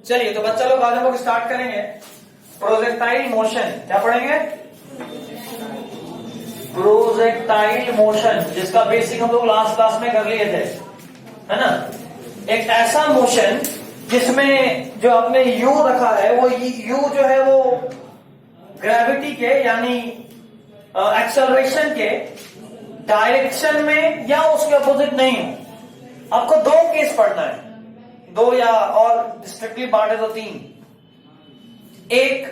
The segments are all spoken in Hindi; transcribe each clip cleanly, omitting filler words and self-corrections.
चलिए तो बच्चा लोग आज हम लोग स्टार्ट करेंगे प्रोजेक्टाइल मोशन। क्या पढ़ेंगे? प्रोजेक्टाइल मोशन, जिसका बेसिक हम लोग लास्ट क्लास में कर लिए थे, है ना। एक ऐसा मोशन जिसमें जो आपने यू रखा है वो यू जो है वो ग्रेविटी के यानी एक्सेलरेशन के डायरेक्शन में या उसके अपोजिट नहीं हो। आपको दो केस पढ़ना है, दो या और स्ट्रिक्टली बांटे तो तीन। एक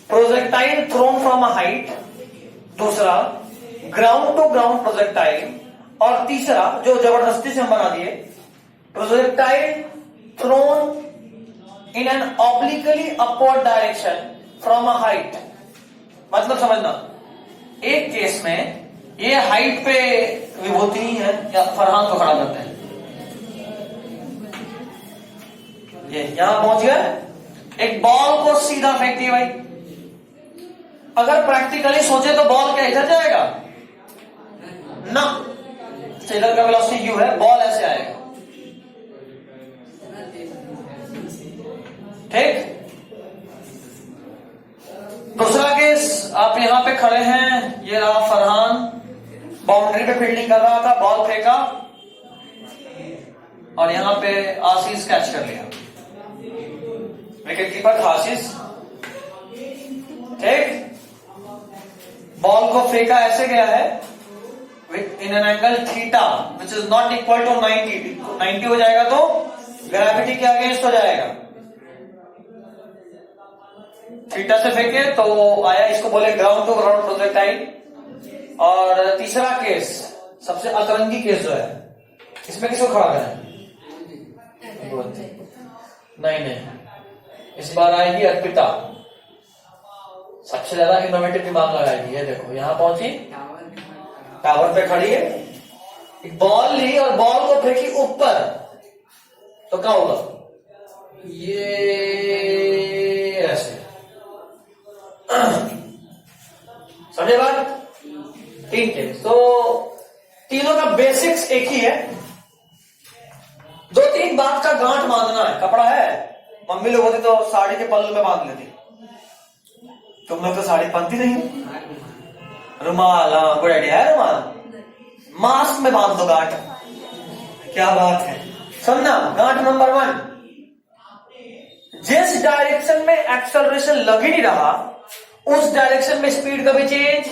projectile thrown from a height, दूसरा ग्राउंड टू ग्राउंड प्रोजेक्टाइल, और तीसरा जो जबरदस्ती से हम बना दिए projectile thrown in an obliquely upward direction from a height. मतलब समझना, एक केस में ये हाइट पे विभूति है या फरहान को खड़ा करते हैं, ये यहां पहुंच गया, एक बॉल को सीधा फेंक दिया भाई। अगर प्रैक्टिकली सोचे तो बॉल क्या इधर जाएगा ना, इधर का वेलोसिटी यू है, बॉल ऐसे आएगा, ठीक। दूसरा केस, आप यहां पे खड़े हैं, ये रहा फरहान, बाउंड्री पे फील्डिंग कर रहा था, बॉल फेंका और यहां पे आशीष कैच कर लिया, विकेट कीपर आशीष, ठीक। बॉल को फेंका ऐसे गया है in an angle theta which is not equal to 90 हो जाएगा तो ग्रेविटी के अगेंस्ट हो जाएगा। थीटा से फेंके तो आया, इसको बोले ग्राउंड टू ग्राउंड प्रोजेक्टाइल। और तीसरा केस सबसे अतरंगी केस जो है, इसमें किसको खड़ा करें? नहीं, इस बार आएगी अर्पिता, सबसे ज्यादा इनोवेटिव दिमाग लगाएगी। ये देखो यहां पहुंची, टावर पे खड़ी है, एक बॉल ली और बॉल को फेंकी ऊपर, तो क्या होगा? ये ऐसे, समझे बात? तीन केस, तो तीनों का बेसिक्स एक ही है। दो तीन बात का गांठ बांधना है। कपड़ा है, मम्मी लोग होती तो साड़ी के पल्लू में बांध लेती, तुम लोग तो साड़ी पहनती नहीं। रुमाल, हाँ गुड आइडिया है, रुमाल मास्क में बांध दो गांठ। क्या बात है, सुनना, गांठ नंबर 1, जिस डायरेक्शन में एक्सेलरेशन लग ही नहीं रहा उस डायरेक्शन में स्पीड कभी चेंज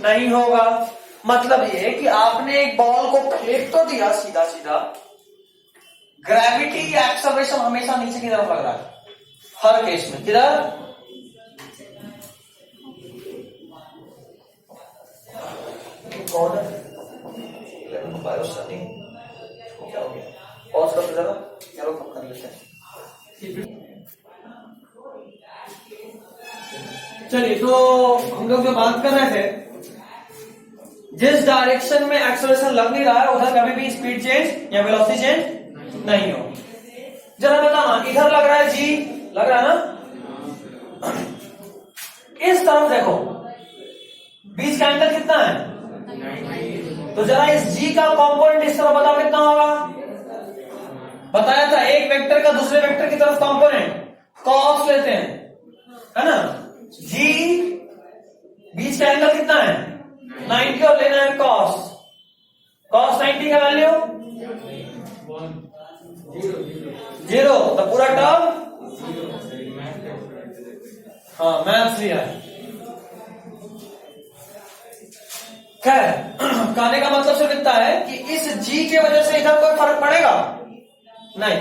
नहीं होगा। मतलब ये कि आपने एक बॉल को फेंक तो दिया सीधा सीधा, ग्रेविटी या एक्सेलरेशन हमेशा नीचे की तरफ लग रहा है, हर केस में। किधर? कौन है? क्या हो गया? पॉज करते जरा, चलो कम कर लेते हैं। चलिए, तो हम लोग जो बात कर रहे थे, जिस डायरेक्शन में एक्सेलरेशन लग नहीं रहा है उधर कभी भी स्पीड चेंज या वेलोसिटी चेंज नहीं होगी। जरा बताना, इधर लग रहा है जी, लग रहा है ना, इस तरफ देखो, बीच का एंगल कितना है? तो जरा इस जी का कंपोनेंट इस तरफ बताओ कितना होगा? बताया था, एक वेक्टर का दूसरे वेक्टर की तरफ कंपोनेंट कॉस लेते हैं, है ना। जी बीच का एंगल कितना है? 90, और लेना है कॉस। कॉस 90 का वैल्यू 0, तो पूरा टर्म, हाँ मैथ्स लिया है। खैर, कहने का मतलब सिर्फ इतना है कि इस जी के वजह से इधर कोई फर्क पड़ेगा नहीं।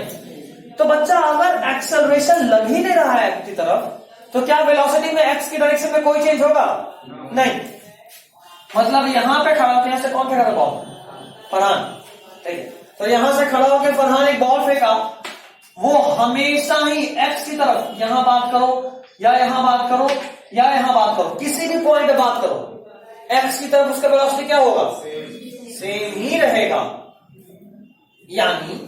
तो बच्चा, अगर एक्सेलरेशन लग ही नहीं रहा है की तरफ, तो क्या वेलोसिटी में एक्स की डायरेक्शन में कोई चेंज होगा? नहीं। मतलब यहां पे खड़ा था, यहां से कौन फेंका था बॉल? फरहान, ठीक है। तो यहां से खड़ा होकर फरहान एक बॉल फेंका, वो हमेशा ही एक्स की तरफ, यहां बात करो या यहां बात करो या यहां बात करो, किसी भी पॉइंट पे बात करो, एक्स की तरफ उसका वेलोसिटी क्या होगा? सेम ही रहेगा। यानी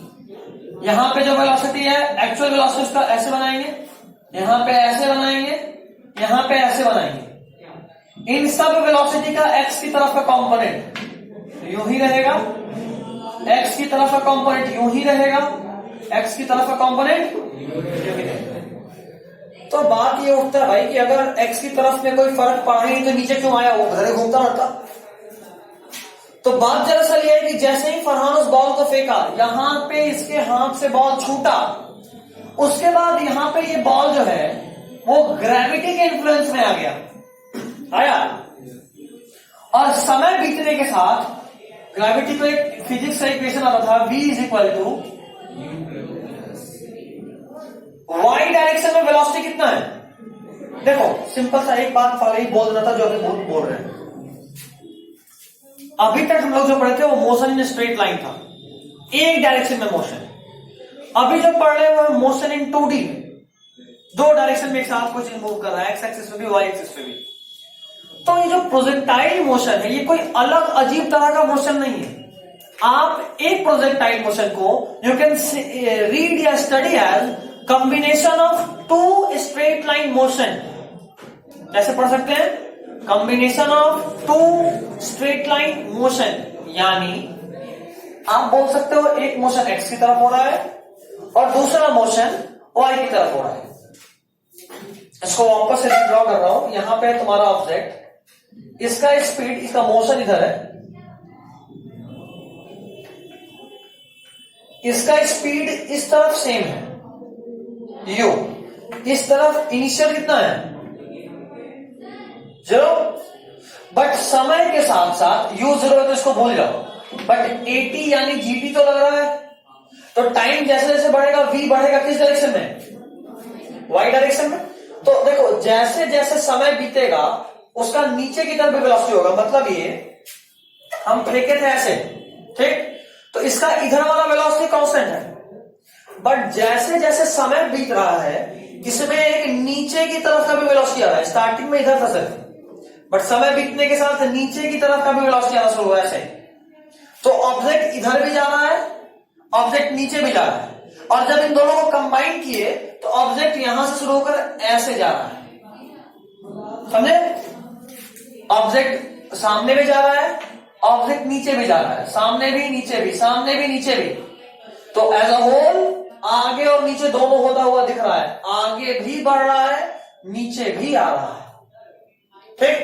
यहां पे जो वेलोसिटी है, एक्चुअल वेलोसिटी उसका ऐसे बनाएंगे, यहां पे ऐसे बनाएंगे, यहां पे ऐसे बनाएंगे। इन सब वेलोसिटी का एक्स की तरफ का कंपोनेंट यूं ही रहेगा, एक्स की तरफ का कंपोनेंट यूं ही रहेगा, एक्स की तरफ का कंपोनेंट। तो बात ये उठता है भाई कि अगर एक्स की तरफ में कोई फर्क पड़ा ही नहीं तो नीचे क्यों आया, वो उधर घूमता रहता। तो बात दरअसल ये है कि जैसे ही फरहान उस बॉल को फेंका, यहां पे इसके हाथ से बॉल छूटा, उसके बाद यहां पे ये बॉल जो है वो ग्रेविटी के इन्फ्लुएंस में आ गया, आया। और समय बीतने के साथ ग्रेविटी को एक फिजिक्स का इक्वेशन आता था, v is equal to Y direction में वेलोसिटी कितना है। देखो सिंपल सा एक बात फाली बोल रहा था जो अभी बोल रहे हैं। अभी तक हम लोग जो पढ़े थे वो मोशन इन स्ट्रेट लाइन था, एक डायरेक्शन में मोशन। अभी जो पढ़ रहे हैं वो मोशन इन 2D में, दो डायरेक्शन में एक साथ कुछ मूव कर रहा है, एक्स एक्सिस पे भी वाई एक्सिस पे भी। तो ये जो प्रोजेक्टाइल मोशन है ये कोई अलग अजीब तरह का मोशन नहीं है। आप एक प्रोजेक्टाइल मोशन को यू कैन रीड या study as combination of two straight line motion. कैसे पढ़ सकते हैं? Combination of two straight line motion, यानी आप बोल सकते हो एक मोशन एक्स की तरफ हो रहा है और दूसरा मोशन वाई की तरफ हो रहा है। इसको वापस से ड्रॉ कर रहा हूं। यहां पे तुम्हारा ऑब्जेक्ट, इसका स्पीड, इसका मोशन इधर है, इसका स्पीड इस तरफ सेम है u, इस तरफ इनिशियल कितना है 0, बट समय के साथ साथ u 0 है तो इसको भूल जाओ, बट 80 यानी gt तो लग रहा है। तो टाइम जैसे जैसे बढ़ेगा v बढ़ेगा किस डायरेक्शन में? y डायरेक्शन में। तो देखो जैसे जैसे समय बीतेगा उसका नीचे की तरफ भी वेलोसिटी होगा। मतलब ये हम फेंके थे ऐसे, ठीक, तो इसका इधर वाला वेलोसिटी कांस्टेंट है, बट जैसे जैसे समय बीत रहा है इसमें एक नीचे की तरफ का भी वेलोसिटी आ रहा है। स्टार्टिंग में इधर था सिर्फ, बट समय बीतने के साथ नीचे की तरफ का भी वेलोसिटी आना शुरू हुआ ऐसे। तो ऑब्जेक्ट इधर भी जा रहा है, ऑब्जेक्ट नीचे भी जा रहा है, और जब इन दोनों को कंबाइन किए तो ऑब्जेक्ट यहां से शुरू होकर ऐसे जा रहा है, समझे? ऑब्जेक्ट सामने भी जा रहा है, ऑब्जेक्ट नीचे भी जा रहा है, सामने भी नीचे भी, सामने भी नीचे भी। तो एज अ होल आगे और नीचे दोनों होता हुआ दिख रहा है, आगे भी बढ़ रहा है, नीचे भी आ रहा है, ठीक।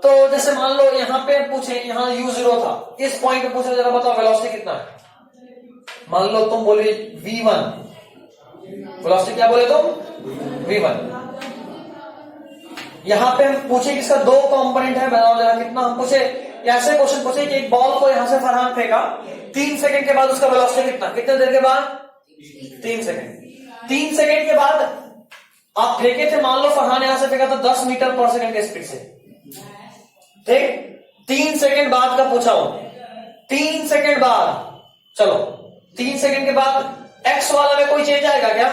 तो जैसे मान लो यहां पे पूछे, यहां u0 था, इस पॉइंट पे पूछे जरा बताओ वेलोसिटी कितना है। मान लो तुम बोले v1, वेलोसिटी क्या बोले तुम? v1। यहां पे हम पूछे कि इसका दो कंपोनेंट है, बताओ जरा कितना। हम पूछे ऐसे क्वेश्चन पूछे कि एक बॉल को यहां से फरहान फेंका, 3 सेकंड के बाद उसका वेलोसिटी कितना, कितने देर के बाद? 3 सेकंड। 3 सेकंड के बाद आप फेंके थे, मान लो फरहान यहां से फेंका था 10 मीटर पर सेकंड के स्पीड से, ठीक। 3 सेकंड बाद का पूछा हूं, 3 सेकंड बाद, चलो 3 सेकंड के बाद एक्स वाला में कोई चेंज आएगा क्या?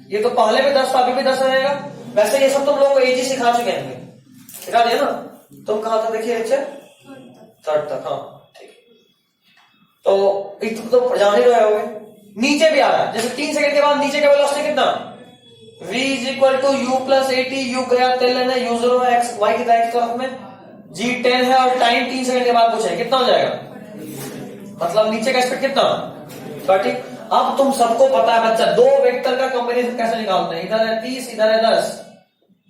ये तो पहले भी 10 था, अभी भी 10 रहेगा। वैसे ये सब तुम लोग को एजी सिखा चुके हैं, सिखा दिया ना। तुम कहां था देखिए, अच्छा 3rd तक, हाँ ठीक। तो इतना तो जान ही रहे होगे। नीचे भी आ रहा है, जैसे 3 सेकंड के बाद नीचे का वेलोसिटी कितना? v is equal to u plus 80, u गया 10 है, u0 है, x y की तरफ में, g 10 है, और टाइम 3 सेकंड के बाद पूछे कितना हो जाएगा, मतलब नीचे का स्पीड कितना? 30। अब तुम सबको पता है बच्चा, दो वेक्टर का कॉम्बिनेशन कैसे निकालते हैं? इधर है 30, इधर है 10,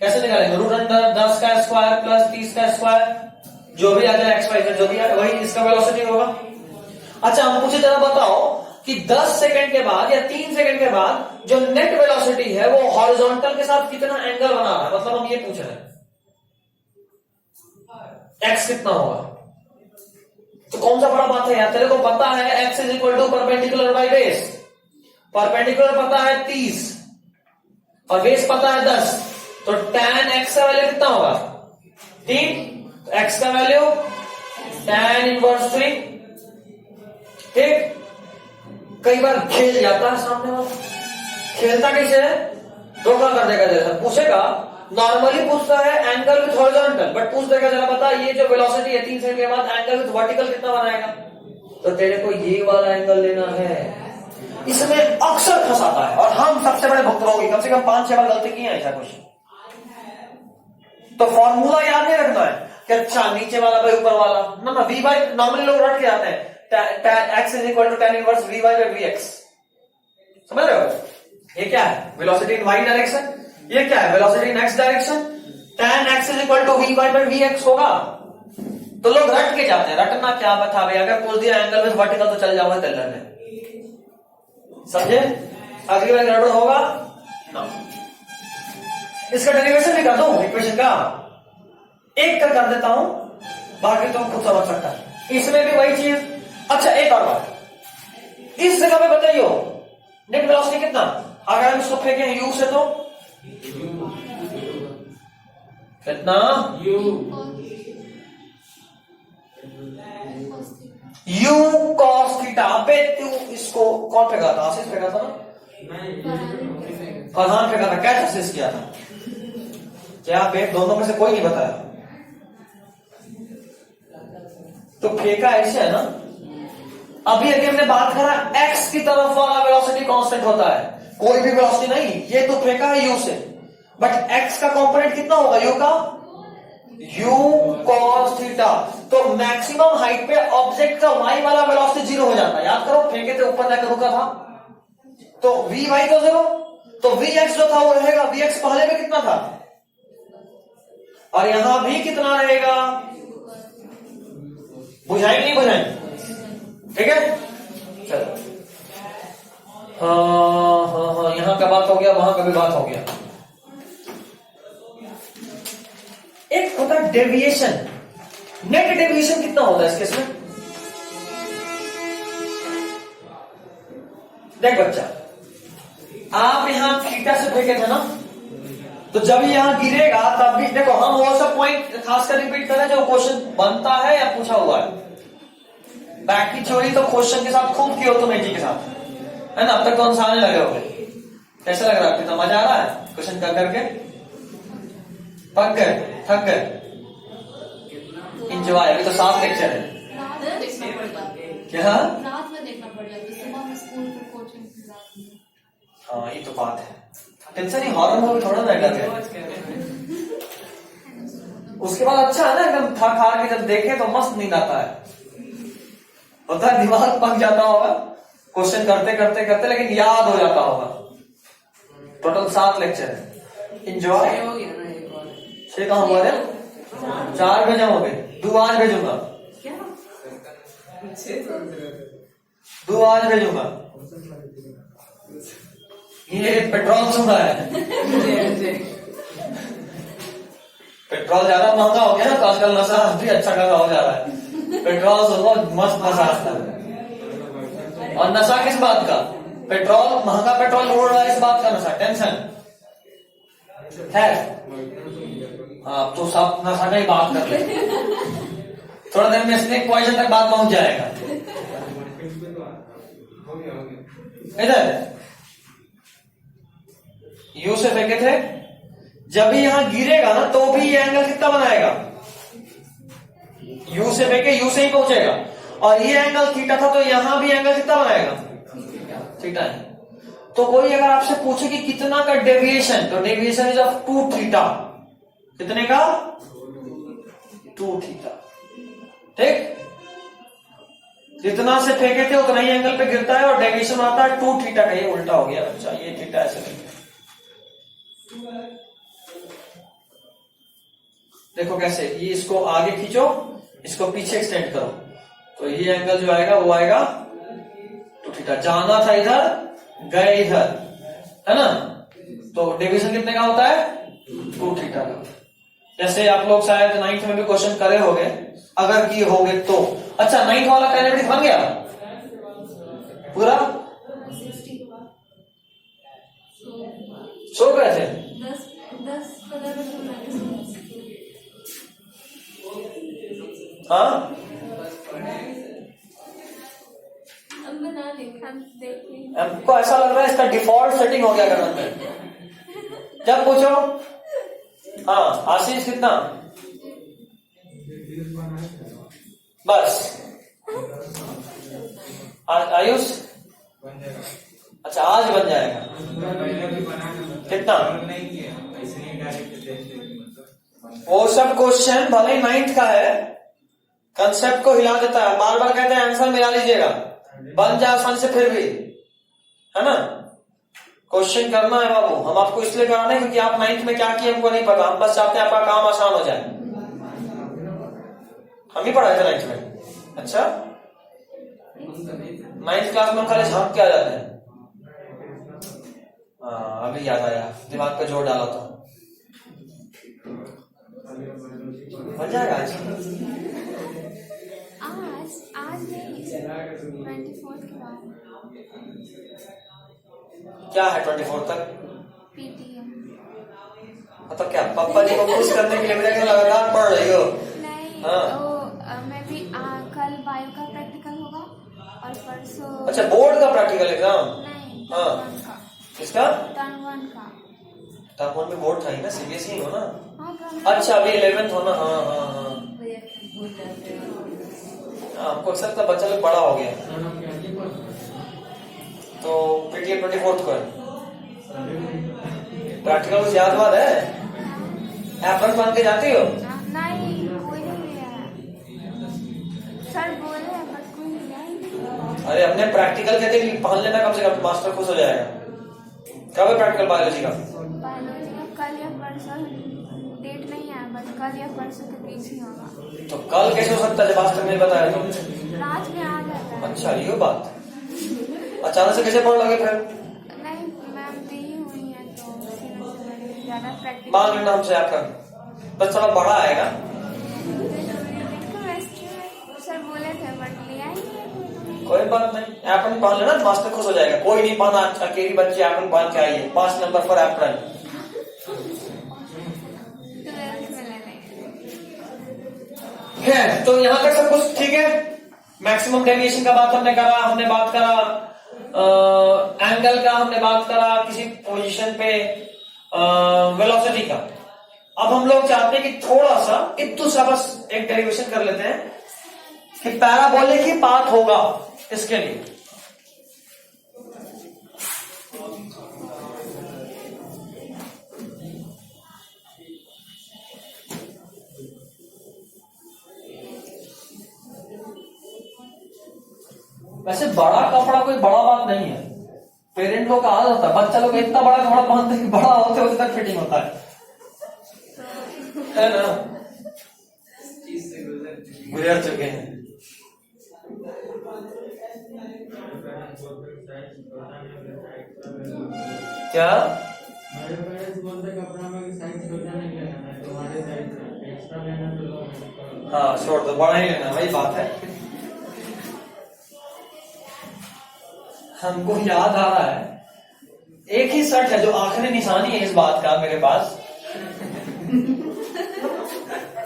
कैसे निकालेंगे? रूट अंडर 10 का स्क्वायर प्लस 30 का स्क्वायर, जो भी आ जाए एक्स वाई जो भी आए वही इसका वेलोसिटी होगा। अच्छा हम पूछे जरा बताओ कि 10 सेकंड के बाद या 3 सेकंड के बाद जो नेट वेलोसिटी है वो हॉरिजॉन्टल के साथ कितना एंगल बना रहा है, मतलब हम ये पूछ रहे हैं एक्स कितना होगा। तो कौन सा बड़ा बात है यार, तेरे को पता है X is equal to perpendicular by base. Perpendicular पता है 30 और बेस पता है 10, तो tan x का वैल्यू कितना होगा? 3। x का वैल्यू tan इनवर्स 3, ठीक। कई बार खेल जाता है सामने वाला, खेलता कैसे है? धोखा कर देगा। जैसा पूछेगा, नॉर्मली पूछता है एंगल विथ हॉरिजॉन्टल, बट पूछ देगा जरा बता ये जो वेलोसिटी है 3 सेकंड के बाद एंगल विथ वर्टिकल कितना बनाएगा, तो तेरे को ये वाला एंगल लेना है। इसमें अक्सर फंसाता है और हम सबसे बड़े भुगतभोगी, कम से कम 5-6 बार गलती की है ऐसा कुछ। तो फॉर्मूला याद नहीं रखना है कि अच्छा नीचे वाला बाई ऊपर वाला, ना वी बाई, नॉर्मली लोग रट के आते हैं x is equal to tan inverse V Y by V X. समझ रहे हो? ये क्या है? Velocity in Y direction. ये क्या है? Velocity in X direction. tan x is equal to V Y by V X होगा। तो लोग रट के जाते हैं। रटना क्या बता भाई, अगर पूछ दिया एंगल में वर्टिकल तो चल जाओगे टेलर में। समझे? अगली बार गड़बड़ होगा ना। इसका डेरिवेशन भी कर दो इक्वेशन का, एक कर देता हूं, बाकी तो खुद समझ सकता है। इसमें भी वही चीज। अच्छा एक और बात, इस जगह पे बताइए नेट वेलोसिटी कितना, अगर हम इसको फेंके यू से तो कितना यू कॉस थीटा। पे तू इसको कौन फेंका था? आशीष फेंका था ना? फरहान फेंका था। क्या कोशिश किया था? क्या पे दोनों में से कोई नहीं बताया? तो फेंका ऐसे है ना। अभी हमने बात करा x की तरफ वाला वेलोसिटी कांस्टेंट होता है, कोई भी वेलोसिटी नहीं। ये तो फेंका है u से, बट x का कंपोनेंट कितना होगा u का? u cos theta. तो मैक्सिमम हाइट पे ऑब्जेक्ट का y वाला वेलोसिटी जीरो हो जाता है। याद करो, फेंके थे ऊपर जाकर रुका था, तो वी वाई तो जीरो, तो वी एक्स जो था वो रहेगा। वी एक्स पहले में कितना था, और यहां भी कितना रहेगा? बुझाएंगे नहीं बुझाएंगे? ठीक है, चलो। हाँ, यहां का बात हो गया, वहां का भी बात हो गया। एक होता है डेविएशन। नेट डेविएशन कितना होता है इस केस में? देख बच्चा, आप यहां थीटा से फेंके थे ना, तो जब यहां गिरेगा तब भी देखो, हम वो सब पॉइंट खासकर रिपीट करें जो क्वेश्चन बनता है या पूछा हुआ है। बैक की थ्योरी तो क्वेश्चन के साथ खूब की हो तुम एजी के साथ, है ना? अब तक तो आने लगे होंगे। कैसा लग रहा है? कितना मजा आ रहा है क्वेश्चन कर करके? पक गए, थक गए? इंजॉय। अभी तो 7 लेक्चर है। क्या? रात में देखना पड़ेगा, सुबह में स्कूल में कोचिंग। हाँ ये तो बात है। टेंशन ही हॉरर मूवी थोड़ा ना करते। उसके बाद अच्छा है ना, एकदम थक हार के जब देखे तो मस्त नींद आता है, होता है दिमाग पक जाता होगा क्वेश्चन करते करते करते, लेकिन याद हो जाता होगा। टोटल 7 लेक्चर है। इंजॉय। 6 कहां हुआ है? 4 भेजा हो गए। 2 आज भेजूंगा, 2 आज भेजूंगा। ये पेट्रोल सुन रहा है। पेट्रोल ज्यादा महंगा हो गया ना, तो आजकल नशा भी अच्छा खासा हो जा रहा है। पेट्रोल सुनो, मस्त नशा आता है। और नशा किस बात का? पेट्रोल महंगा, पेट्रोल उड़ रहा है, इस बात का नशा, टेंशन है। हाँ तो सब नशा का ही बात कर ले, थोड़ा देर में स्नेक पॉइजन तक बात पहुंच जाएगा। इधर यू से फेंके थे, जब भी यहां गिरेगा ना तो भी ये एंगल कितना बनाएगा? यू से फेंके यू से ही पहुंचेगा, और ये एंगल थीटा था, तो यहां भी एंगल कितना बनाएगा? थीटा है। तो कोई अगर आपसे पूछे कि कितना का डेविएशन, तो डेविएशन इज ऑफ 2 थीटा। कितने का? 2 थीटा। ठीक, जितना से फेंके थे उतना ही एंगल पे गिरता है, और डेविएशन आता है 2 थीटा का। ये उल्टा हो गया बच्चा, ये थीटा ऐसे नहीं। देखो कैसे, ये इसको आगे खींचो, इसको पीछे एक्सटेंड करो, तो ये एंगल जो आएगा वो आएगा 2 थीटा। जाना था इधर, गए इधर, है ना? तो डेविएशन कितने का होता है? 2 थीटा का। जैसे आप लोग शायद 9th में भी क्वेश्चन करे होंगे, अगर किए होंगे तो। अच्छा, 9th वाला काइनेमेटिक्स बन गया पूरा? सो गए थे? 10 हाँ, हमको ऐसा लग रहा है इसका डिफॉल्ट सेटिंग हो गया गणन में। जब पूछो, हाँ आशीष कितना? बस। आयुष? अच्छा आज बन जाएगा। कितना? वो सब क्वेश्चन भले 9th का है, कंसेप्ट को हिला देता है। बार बार कहते हैं आंसर मिला लीजिएगा, बन जाए आसान से फिर भी, है ना। क्वेश्चन करना है बाबू, हम आपको इसलिए करा रहे हैं क्योंकि आप 9th में क्या किए हमको नहीं पता, हम बस चाहते हैं आपका काम आसान हो जाए। हम ही पढ़ाए थे 9th में। अच्छा, 9th क्लास में हम खाली झांक के आ जाते हैं। हाँ अभी याद आया, दिमाग पे जोर डाला तो बन जाएगा। आज नहीं 24 के बाद क्या है 24 तक? पीटीएम। मतलब क्या पापा जी को खुश करने के लिए मेरे को लगातार पढ़ रही हो? नहीं हाँ। मैं भी कल बायो का प्रैक्टिकल होगा और परसों। अच्छा, बोर्ड का प्रैक्टिकल एग्जाम? नहीं, हाँ। टर्म 1 का। किसका? टर्म 1 का। टर्म 1 में बोर्ड था ही ना, सीबीएसई हो ना? हाँ, टर्म अच्छा अभी 11th हो ना। हाँ हाँ हाँ, हमको अक्सर लगता बच्चा लोग बड़ा हो गया तो पीटीएम 24 को है। प्रैक्टिकल कुछ याद बात है? एप्पल पहन के जाती हो? नहीं, कोई नहीं लिया है। सर बोले हैं बट कोई लिया ही नहीं। अरे अपने प्रैक्टिकल कहते हैं पहन लेना, कम से कम मास्टर खुश हो जाएगा। कब है प्रैक्टिकल बायोलॉजी का? बायोलॉजी का कल या परसों, डेट नहीं है बट कल या परसों के बीच ही होगा। तो कल कैसे हो सकता है जब आज तक नहीं बताया तो? रात में आ जाता है। अच्छा ये बात, अचानक से कैसे पढ़ लगे फिर? नहीं, मैम दी हुई है तो उसी में से मैंने ज्यादा प्रैक्टिस। मांग लेना हमसे आकर, बस थोड़ा बड़ा आएगा। सर बोले थे बट लिया ही नहीं। कोई बात नहीं, एप्पल पहन लेना मास्टर खुश हो जाएगा। कोई नहीं पहना, अकेली बच्ची एप्पल पहन के आइए, 5 नंबर पर एप्पल। 12th में ले लेंगे। है तो यहाँ तक सब कुछ ठीक है। मैक्सिमम डेविएशन का बात हमने करा, हमने बात करा एंगल का, हमने बात करा किसी पोजीशन पे वेलोसिटी का। अब हम लोग चाहते हैं कि थोड़ा सा इतू सा बस एक डेरिवेशन कर लेते हैं कि पैराबोलिक ही पाथ होगा इसके लिए। वैसे बड़ा कपड़ा कोई बड़ा बात नहीं है, पेरेंट लोग का आदत होता है, बच्चा लोग इतना बड़ा कपड़ा पहनते हैं कि बड़ा होते होते तक फिटिंग होता है ना। गुजर चुके हैं। क्या? हाँ छोड़ दो, बड़ा ही लेना, वही बात है। हमको याद आ रहा है, एक ही शर्ट है जो आखिरी निशानी है इस बात का मेरे पास।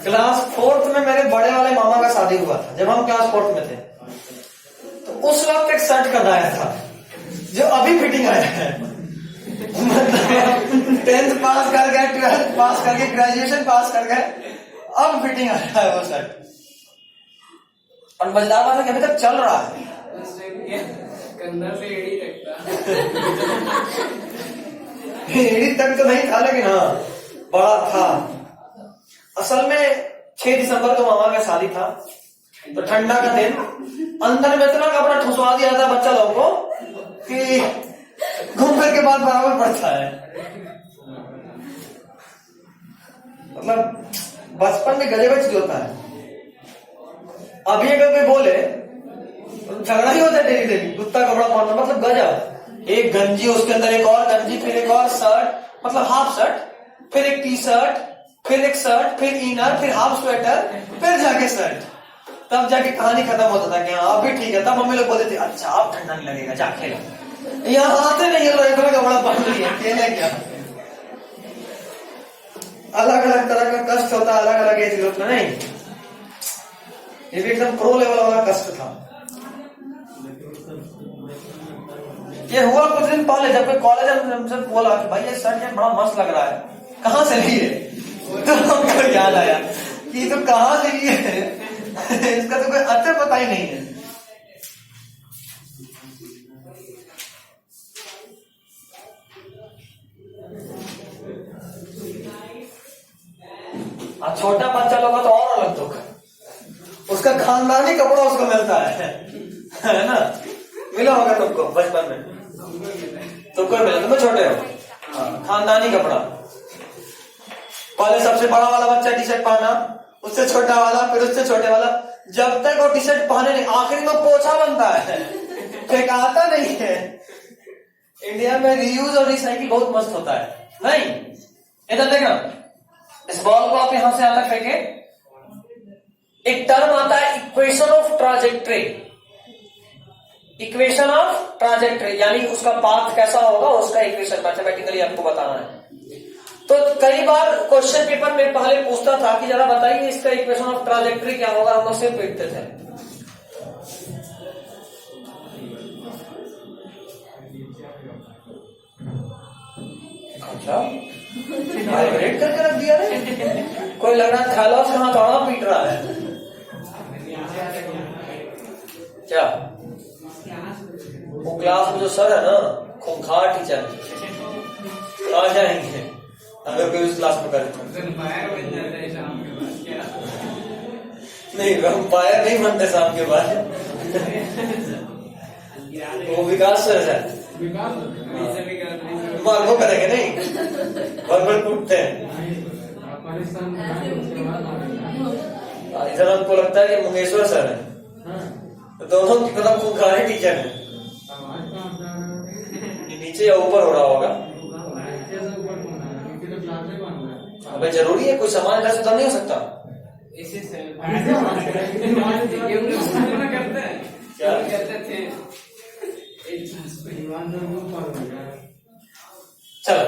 क्लास 4th में मेरे बड़े वाले मामा का शादी हुआ था, जब हम क्लास 4th में थे, तो उस वक्त एक शर्ट कटाया था जो अभी फिटिंग आया है। मतलब 10th पास कर गए, 12th पास करके, ग्रेजुएशन पास कर गए, अब फिटिंग आया है वो शर्ट। और मजेदार बात है कि अभी तक चल रहा है। कंधा से एड़ी तक था। एड़ी तक तो नहीं था लेकिन हाँ बड़ा था। असल में 6 दिसंबर को मामा का शादी था, तो ठंडा का दिन, अंदर में इतना कपड़ा ठुसवा दिया था बच्चा लोगों को कि घूम फिर के बाद बराबर पड़ता है। मतलब बचपन में गले बच होता है। अभी अगर कोई बोले झगड़ा ही होता है डेली डेली, कुत्ता कपड़ा पहनना मतलब गजब। एक गंजी, उसके अंदर एक और गंजी, फिर एक और शर्ट, मतलब हाफ शर्ट, फिर एक टी शर्ट, फिर एक शर्ट, फिर इनर, फिर हाफ स्वेटर, फिर जाके शर्ट, तब जाके कहानी खत्म होता था कि हाँ अब भी ठीक है। तब मम्मी लोग बोलते थे अच्छा अब ठंडा नहीं लगेगा, जा खेलो। यहाँ आते नहीं है, इतना कपड़ा पहन लिया, खेले क्या। अलग अलग तरह का कष्ट होता है, अलग अलग एज ग्रुप में। नहीं, ये भी एकदम प्रो लेवल वाला कष्ट था। ये हुआ कुछ दिन पहले, जब कोई कॉलेज हमसे बोला कि भाई ये शर्ट ये बड़ा मस्त लग रहा है, कहाँ से लिए? तो हमको याद आया कि तो कहाँ से लिए इसका तो कोई अच्छा पता ही नहीं है। छोटा बच्चा लोग का तो और अलग दुख है, उसका जिसका खानदानी कपड़ा उसको मिलता है ना? मिला होगा तुमको बचपन में, तुमको मिला, तुम्हें छोटे हो। हाँ, खानदानी कपड़ा। पहले सबसे बड़ा वाला बच्चा टी शर्ट पहना, उससे छोटा वाला, फिर उससे छोटे वाला, जब तक वो टी शर्ट पहने नहीं, आखिरी में पोछा बनता है, फेंकाता नहीं है। इंडिया में रीयूज और रिसाइकिल बहुत मस्त होता है, नहीं? इधर देखना, इस बॉल को आप यहां से यहां तक फेंके, एक टर्म आता है equation of trajectory. Equation of trajectory यानी उसका पाथ कैसा होगा, उसका इक्वेशन मैथमेटिकली आपको बताना है। तो कई बार क्वेश्चन पेपर में पहले पूछता था कि जरा बताइए इसका इक्वेशन ऑफ ट्राजेक्ट्री क्या होगा, हम लोग सिर्फ पूछते थे। अच्छा, वाइब्रेट करके रख दिया रे, कोई लग रहा है थैलोस कहां थोड़ा पीट रहा है क्या? वो क्लास में जो सर है ना, खूंखार टीचर, आ जाएंगे अगर कोई उस क्लास में करे तो। नहीं, वैम्पायर नहीं बनते शाम के बाद। वो विकास सर है, वो करेंगे नहीं, बरबर कूटते हैं। इधर हमको लगता है कि मुंगेश्वर सर है, तो दोनों मतलब खूंखार टीचर है। नीचे या ऊपर हो रहा होगा? अबे जरूरी है, कोई सामान इधर से उधर नहीं हो सकता। क्या करते थे? चलो,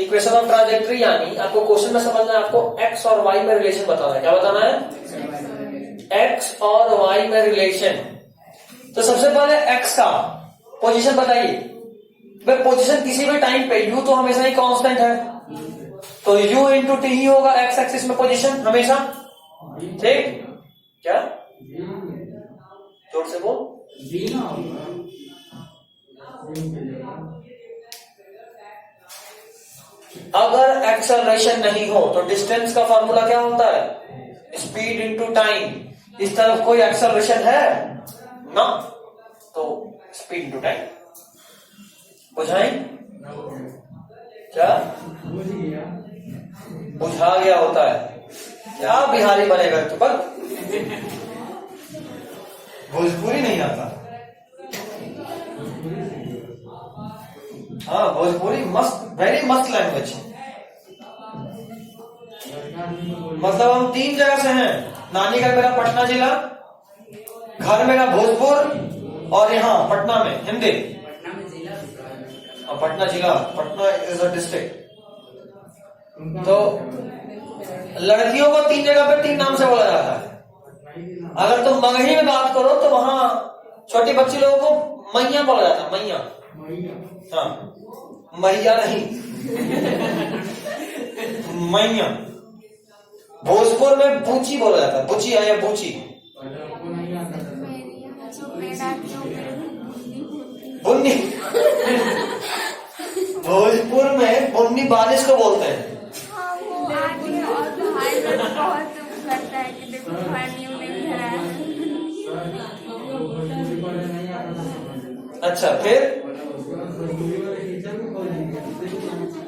इक्वेशन ऑफ ट्राजेक्ट्री यानी आपको क्वेश्चन में समझना है, आपको एक्स और वाई में रिलेशन बताना है। क्या बताना है? एक्स और वाई में रिलेशन। तो सबसे पहले एक्स का पोजीशन बताइए। भाई पोजीशन किसी भी टाइम पे, यू तो हमेशा ही कांस्टेंट है, तो u इंटू टी ही होगा एक्स एक्सिस में पोजीशन हमेशा, ठीक? क्या जोर से बोल। अगर एक्सेलरेशन नहीं हो तो डिस्टेंस का फॉर्मूला क्या होता है? Speed into time. इस तरफ कोई एक्सेलरेशन है ना, तो स्पीड इंटू टाइम। बुझाएं क्या? बुझा गया होता है क्या? बिहारी बनेगा तो पर भोजपुरी नहीं आता। हाँ, भोजपुरी मस्त, वेरी मस्त लैंग्वेज। मतलब हम 3 जगह से हैं, नानी घर मेरा पटना जिला, घर मेरा भोजपुर, और यहाँ पटना में हिंदी। पटना जिला, पटना इज अ डिस्ट्रिक्ट। तो लड़कियों को 3 जगह पे 3 नाम से बोला जाता है। अगर तुम मगही में बात करो तो वहां छोटी बच्ची लोगों को मैया बोला जाता है, मैया। हाँ, मैया नहीं, मैया। भोजपुर में बूची बोला जाता है, बुची है या बूची। बुन्नी। भोजपुर में बुन्नी बारिश को बोलते हैं। हाँ, वो आगे और भाई बहुत करता है कि देखो पानी उन्हें भरा है। अच्छा, फिर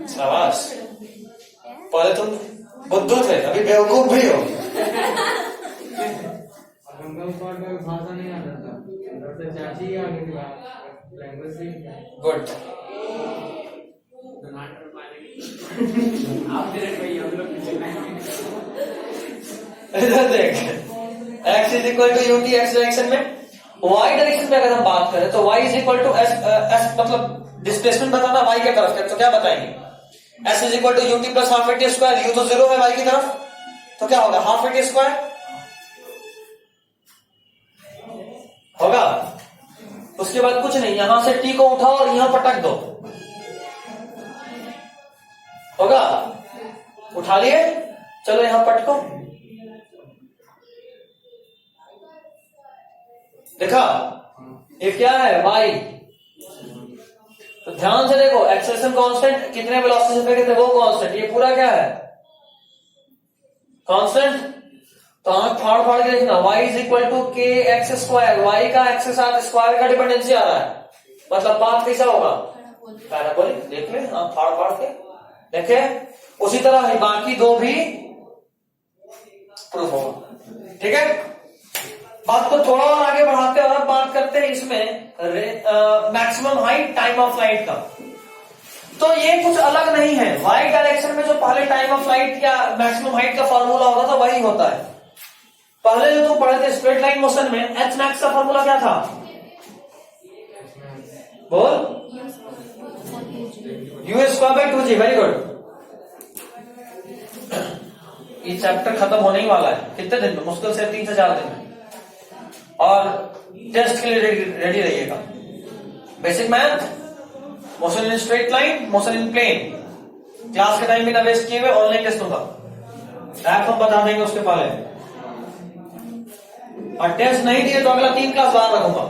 शाबाश, पहले तुम बुद्धू थे, अभी बेवकूफ भी हो। भाषा नहीं आता था, चाची आ गई लैंग्वेज। गुड। इधर देख, x is equal to UT X direction में, y डायरेक्शन में अगर हम बात करें तो y is equal to S, मतलब डिस्प्लेसमेंट बताना y के तरफ है, तो क्या बताएंगे? s is equal to UT plus half AT square. U तो 0 है y की तरफ, तो क्या होगा? हाफ एटी स्क्वायर होगा। उसके बाद कुछ नहीं, यहां से t को उठाओ और यहां पटक दो, होगा? उठा लिए, चलो यहां पटको, देखा? ये क्या है? y। तो ध्यान से देखो, एक्सेलरेशन कांस्टेंट, कितने वेलोसिटी पे थे वो कांस्टेंट, ये पूरा क्या है? कांस्टेंट। तो आंख फाड़ फाड़ के देखना, y इज इक्वल टू के एक्स स्क्वायर, वाई का एक्स के साथ स्क्वायर का डिपेंडेंसी आ रहा है, मतलब पाथ कैसा होगा, पैराबोलिक। देख ले आंख फाड़ फाड़ के देखे। उसी तरह बाकी दो भी प्रूफ होगा। ठीक है, बात को थोड़ा और आगे बढ़ाते हैं और अब बात करते हैं इसमें maximum height time of flight का। तो ये कुछ अलग नहीं है, वाई डायरेक्शन में जो पहले टाइम ऑफ फ्लाइट या मैक्सिमम हाइट का फॉर्मूला होता था वही होता है। पहले जो तुम पढ़े थे स्ट्रेट लाइन मोशन में एच मैक्स का फॉर्मूला क्या था, बोल, US square by 2g। Very good. ये चैप्टर खत्म होने ही वाला है, कितने दिन में, मुश्किल से 3 से 4 दिन में, और टेस्ट के लिए रेडी रहिएगा। Basic math, motion in straight line, motion in plane. Class के टाइम बिना वेस्ट किए हुए ऑनलाइन टेस्ट होगा, ऐप हम बता देंगे उसके पहले, और टेस्ट नहीं दिए तो अगला 3 क्लास बाहर रखूंगा,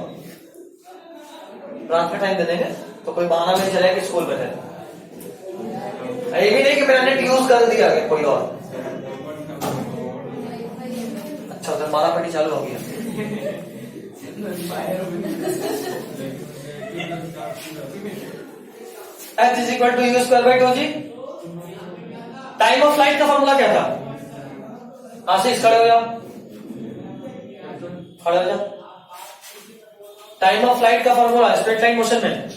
रात में टाइम दे देंगे, तो कोई बहाना नहीं चलेगा कि स्कूल में थे। ये भी नहीं कि मैंने नेट यूज कर दिया है कोई और। अच्छा, उधर मारा पटी चालू हो गया। H is equal to U square by 2g। Time of flight का फॉर्मूला क्या था, आशीष खड़े हो जाओ, खड़े हो जाओ। टाइम ऑफ फ्लाइट का फॉर्मूला स्ट्रेट लाइन मोशन में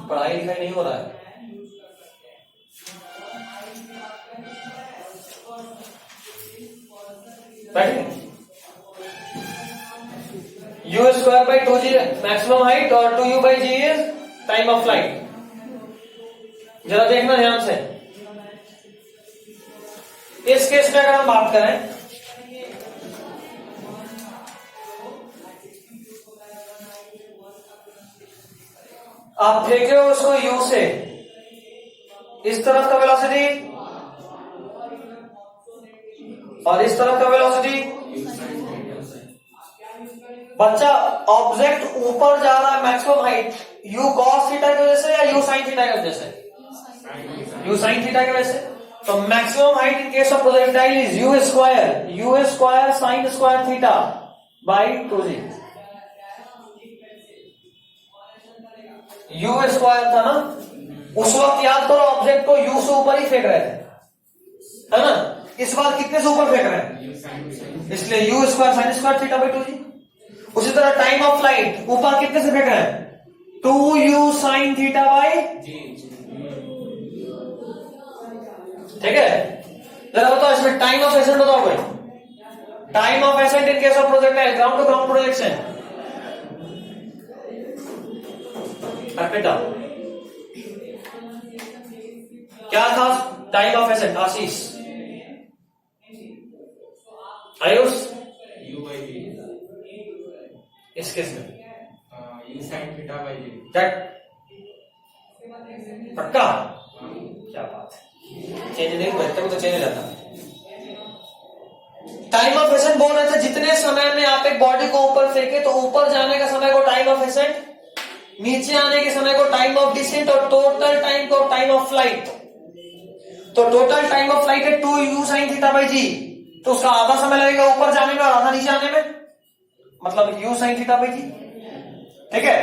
पढ़ाई लिखाई नहीं हो रहा है। U square by 2g maximum height और 2u बाई g is time of flight. जरा देखना ध्यान से, इस केस में अगर हम बात करें, आप फेंके हो उसको u से, इस तरफ का वेलोसिटी और इस तरफ का वेलोसिटी, बच्चा ऑब्जेक्ट ऊपर जा रहा है maximum height u cos theta की वजह से या u sin थीटा की वजह से, u sin थीटा की वजह से। तो maximum height in case of projectile is u square sin square theta by 2g। u square था ना, उस वक्त याद करो ऑब्जेक्ट को u से ऊपर ही फेंक रहे थे, है ना। इस बार कितने से ऊपर फेंक रहे हैं, इसलिए u square sin square theta by 2g। उसी तरह टाइम ऑफ फ्लाइट ऊपर कितने से फेंक रहे हैं, 2u sin थीटा बाई, ठीक है। जरा बताओ इसमें टाइम ऑफ एसेंट बताओ कोई, time of ascent in case of projectile ground to ground projection, बेटा क्या था time of ascent, Ashish, Ayush, u by g, इस केस में u sin theta by g। पक्का, क्या बात है, चेंज नहीं, बच्चे को तो चेंज रहता। टाइम ऑफ एसेंट बोल रहे थे, जितने समय में आप एक बॉडी को ऊपर फेंके तो ऊपर जाने का समय को टाइम ऑफ एसेंट, नीचे आने के समय को टाइम ऑफ डिसेंट, और टोटल टाइम को टाइम ऑफ फ्लाइट। तो टोटल टाइम ऑफ फ्लाइट है 2u sin theta by g, तो उसका आधा समय लगेगा ऊपर जाने में और आधा नीचे आने में, मतलब u sin theta by g। ठीक है,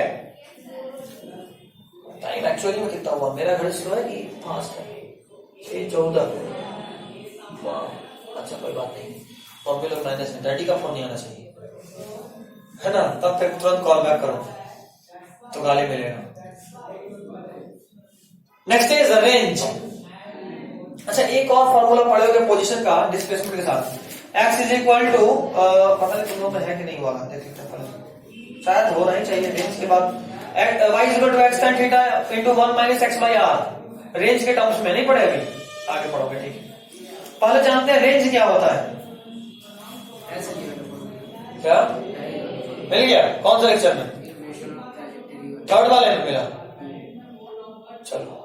टाइम एक्चुअली में कितना हुआ, मेरा घर स्लो है कि फास्ट है, 6:14। अच्छा कोई बात नहीं, मम्मी लोग माइनस में, डैडी का फोन नहीं आना चाहिए, है ना, तब तक तुरंत कॉल बैक करो तो गाली मिलेगा। Next is range. अच्छा, एक और फॉर्मूला पढ़े होगे पोजीशन का डिस्प्लेसमेंट के साथ, x इज इक्वल टू, पता नहीं तुम लोग में है कि नहीं हुआ, देख लेते हैं, शायद हो रहा ही चाहिए। रेंज के बाद y is equal to x tan theta into 1 minus x by r। Range के टर्म्स में नहीं पढ़े अभी, आगे पढ़ोगे, ठीक है। पहले जानते हैं रेंज क्या होता है, क्या मिल गया, कौन सा लेक्चर में, थर्ड वाले में मिला। चलो,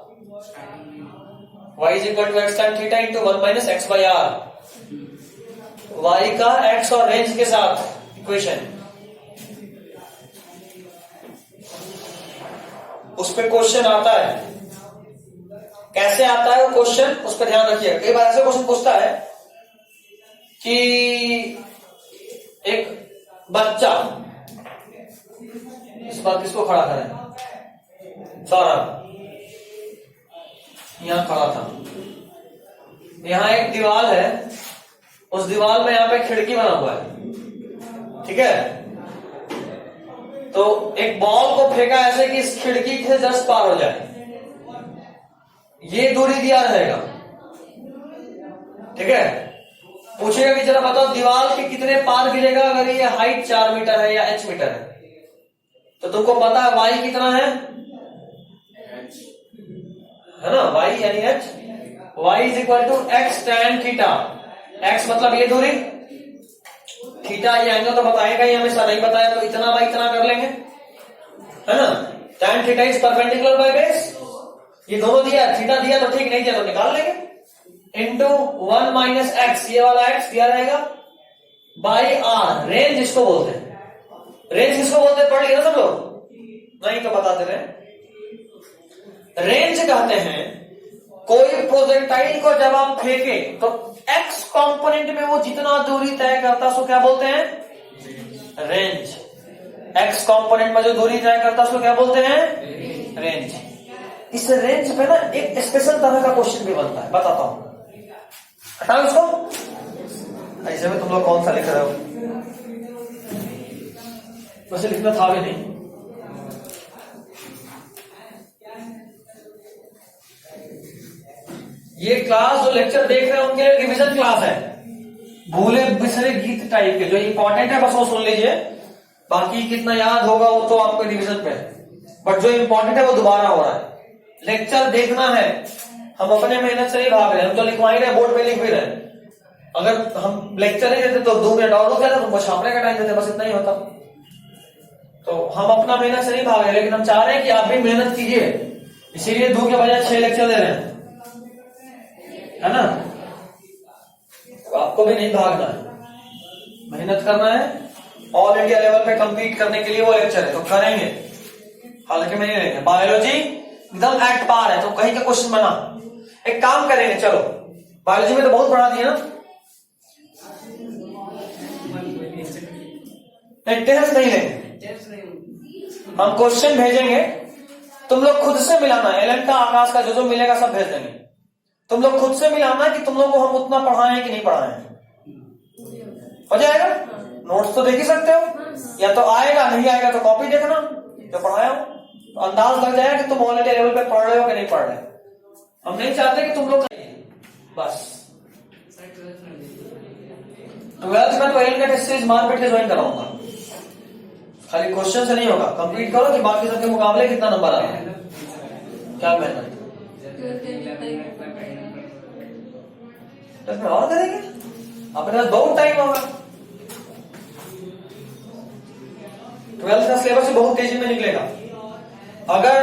y is equal to x tan theta into 1 minus x by r, y का x और रेंज के साथ इक्वेशन, उस पर क्वेश्चन आता है। कैसे आता है वो क्वेश्चन, उस पर ध्यान रखिएगा। कई बार ऐसे क्वेश्चन पूछता है कि एक बच्चा, इस बार किसको खड़ा करें, सौरभ यहां खड़ा था, यहां एक दीवार है, उस दीवार में यहां पे खिड़की बना हुआ है, ठीक है। तो एक बॉल को फेंका ऐसे कि इस खिड़की से जस्ट पार हो जाए, ये दूरी दिया रहेगा, ठीक है। पूछेगा कि जरा बताओ दीवार के कितने पार गिरेगा अगर ये हाइट 4 मीटर है या h मीटर है, तो तुमको पता है y कितना है ना, y यानी h, y is equal to x tan theta. x मतलब ये दूरी, थीटा ये एंगल तो बताएगा ही हमेशा, नहीं बताया तो इतना बाई इतना कर लेंगे, है ना। tan theta is perpendicular by base, ये दोनों दिया, थीटा दिया तो ठीक, नहीं दिया तो निकाल लेंगे, इंटू 1 माइनस एक्स, ये वाला x दिया रहेगा, बाई r, रेंज इसको बोलते हैं। रेंज किसको बोलते हैं, पढ़ लिया ना सब लोग, नहीं तो बताते रहे। रेंज कहते हैं कोई प्रोजेक्टाइल को जब आप फेंके तो x कंपोनेंट में वो जितना दूरी तय करता है उसको क्या बोलते हैं, रेंज। x कंपोनेंट में जो दूरी तय करता है उसको क्या बोलते हैं, रेंज। इस रेंज पे ना एक स्पेशल तरह का क्वेश्चन भी बनता है, बताता हूं, हटाओ इसको। ऐसे में तुम लोग कौन सा लिख रहे हो, वैसे लिखना था भी नहीं। ये क्लास जो लेक्चर देख रहे हैं उनके लिए रिवीजन क्लास है, भूले बिसरे गीत टाइप के, जो इंपॉर्टेंट है बस वो सुन लीजिए, बाकी कितना याद होगा वो तो आपके रिवीजन पे है, बट जो इंपॉर्टेंट है वो दोबारा हो रहा है। लेक्चर देखना है, हम अपने मेहनत से नहीं भाग रहे, हम तो लिखवा ही रहे, बोर्ड पे लिख भी रहे। अगर हम लेक्चर नहीं देते तो 2 मिनट और हो जाता, तुमको छापने का टाइम देते, बस इतना ही होता। तो हम अपना मेहनत से नहीं भाग रहे, लेकिन हम चाह रहे हैं कि आप भी मेहनत कीजिए, इसीलिए 2 के बजाय 6 लेक्चर दे रहे हैं, है ना। तो आपको भी नहीं भागना है, मेहनत करना है, ऑल इंडिया लेवल पे compete करने के लिए वो लेक्चर है, तो करेंगे, हालांकि मैं नहीं रहेंगे। बायोलॉजी एकदम एट पार है, तो कहीं का क्वेश्चन बना, एक काम करेंगे, चलो बायोलॉजी में तो बहुत पढ़ा दिया ना, टेस्ट नहीं लेंगे, हम क्वेश्चन भेजेंगे, तुम लोग खुद से मिलाना, एलन का, आकाश का, जो मिलेगा सब भेज देंगे, तुम लोग खुद से मिलाना कि तुम लोग को हम उतना पढ़ाए हैं कि नहीं पढ़ाए हैं, हो जाएगा। नोट्स तो देख ही सकते हो, या तो आएगा, नहीं आएगा तो कॉपी देखना जो पढ़ाया हो, तो अंदाज लग जाएगा कि तुम ऑल इंडिया लेवल पे पढ़ रहे हो कि नहीं पढ़ रहे। हम नहीं चाहते कि तुम लोग बस 12th में तो एलन का टेस्ट सीरीज मार पीट के ज्वाइन कराऊंगा, खाली क्वेश्चन से नहीं होगा, कंप्लीट करो कि बाकी सबके मुकाबले कितना नंबर आ रहा है, क्या मेहनत में और करेंगे, अपने पास बहुत टाइम होगा। 12th का सिलेबस बहुत तेजी में निकलेगा, अगर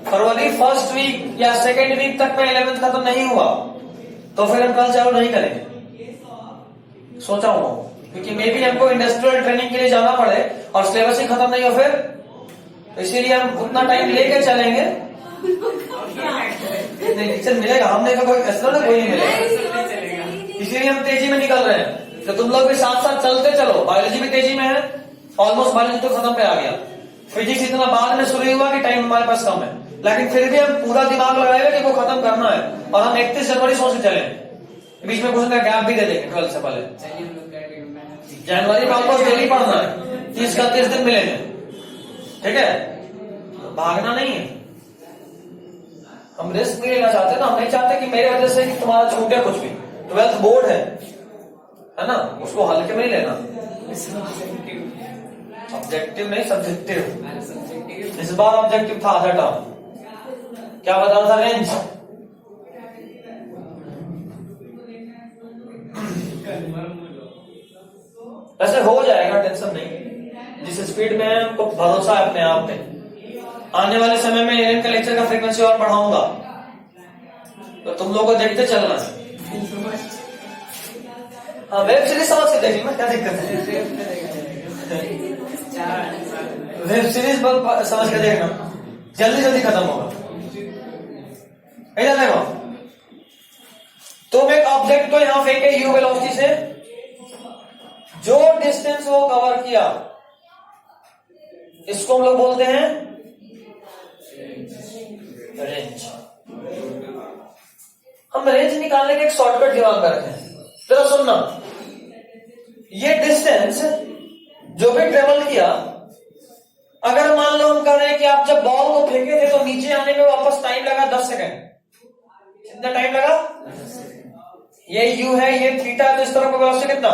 फरवरी 1st वीक या 2nd वीक तक में 11th खत्म नहीं हुआ तो फिर हम 12th चालू नहीं करेंगे, सोचा हूं, क्योंकि मे भी हमको इंडस्ट्रियल ट्रेनिंग के लिए जाना पड़े और सिलेबस ही खत्म नहीं हो फिर, तो इसीलिए हम उतना टाइम लेके चलेंगे। नहीं टीचर मिलेगा, हमने तो कोई ऐसा ना कोई नहीं मिलेगा, इसीलिए हम तेजी में निकल रहे हैं, तो तुम लोग भी साथ साथ चलते चलो। बायोलॉजी भी तेजी में है, ऑलमोस्ट बायोलॉजी तो खत्म पे आ गया, फिजिक्स इतना बाद में शुरू हुआ कि टाइम हमारे पास कम है, लेकिन फिर भी हम पूरा दिमाग लगाएंगे कि वो खत्म करना है, और हम 31 जनवरी सोच के चले, बीच में कुछ का गैप भी दे देंगे 12th से पहले। जनवरी में हमको डेली पढ़ना है, 30-31 दिन मिलेंगे, ठीक है, भागना नहीं है, हम रिस्क नहीं लेना चाहते ना, हम नहीं चाहते कि मेरे वजह से कि तुम्हारा छूटे कुछ भी। 12th बोर्ड है ना, उसको हल्के में ही लेना, ऑब्जेक्टिव नहीं सब्जेक्टिव, इस बार ऑब्जेक्टिव था आधा टर्म, क्या बताना था, रेंज। वैसे हो जाएगा, टेंशन नहीं, जिस स्पीड में हमको भरोसा है अपने आप पे। आने वाले समय में एलन का लेक्चर का फ्रीक्वेंसी और बढ़ाऊंगा, तो तुम लोगों को देखते चलना है। हाँ, वेब सीरीज समझ के देख लेना, क्या दिक्कत है, वेब सीरीज समझ के देखना, जल्दी जल्दी खत्म होगा। देखो, तुम एक ऑब्जेक्ट को यहां फेंके u वेलोसिटी से, जो डिस्टेंस वो कवर किया इसको हम लोग बोलते हैं रेंज। हम रेंज निकालने के एक शॉर्टकट दिमाग में रखें, जरा सुनना। ये डिस्टेंस जो भी ट्रेवल किया, अगर मान लो हम कह रहे हैं कि आप जब बॉल को फेंके थे तो नीचे आने में वापस टाइम लगा 10 सेकंड। कितना टाइम लगा? ये u है, ये थीटा है, तो इस तरफ का वेलोसिटी कितना?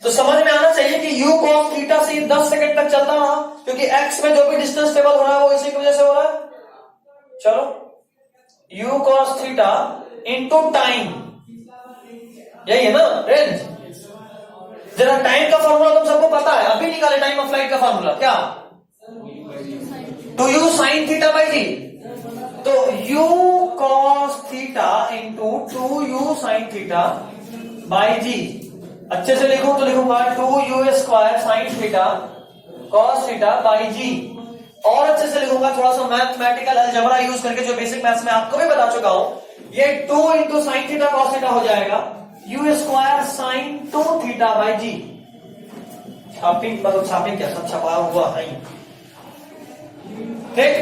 तो समझ में आना चाहिए कि u cos थीटा से 10 सेकंड तक चलता रहा, क्योंकि x में जो भी डिस्टेंस ट्रेवल हो रहा है वो इसी की वजह से हो रहा है। चलो, u cos theta into time, यही है ना रेंज। जरा टाइम का फॉर्मूला तुम सबको पता है, अभी निकाले टाइम ऑफ फ्लाइट का फॉर्मूला क्या? 2u sin theta by g. तो u cos theta into 2u sin theta by g. अच्छे से लिखूं तो लिखूंगा 2u square sine theta cos theta by g. और अच्छे से लिखूंगा थोड़ा सा मैथमेटिकल अलजेब्रा यूज करके, जो बेसिक मैथ्स में आपको भी बता चुका हूं। ये 2 into sine theta cos theta हो जाएगा u square sine 2 theta by g. छापिंग मतलब छापिंग क्या, सब छपा हुआ है। ठीक,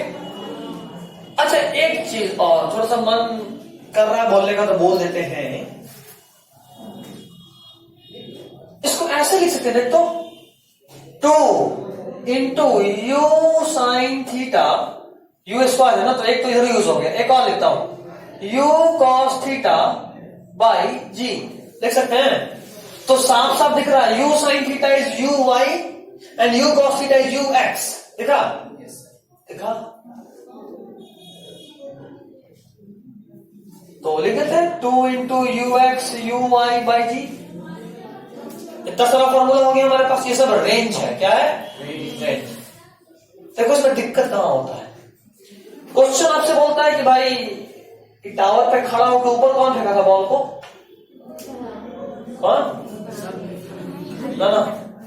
अच्छा एक चीज और, थोड़ा सा मन कर रहा है बोलने का तो बोल देते हैं। इसको ऐसे लिख सकते हैं, तो 2 into you sine theta, you square है ना, तो एक तो इधर यूज हो गया, एक और लिखता हूं u cos theta by g. लिख सकते हैं, तो साफ साफ दिख रहा है u sine theta is u y and u cos theta is u x. दिखा? दिखा? तो लिख देते हैं 2 into u x u y by g. इतना सारा फॉर्मूला हो गया हमारे पास। ये सब रेंज है। क्या है? रेंज। देखो इसमें दिक्कत कहां होता है। क्वेश्चन आपसे बोलता है कि भाई टावर पे खड़ा होकर ऊपर कौन फेंका था बॉल को? कौन? ना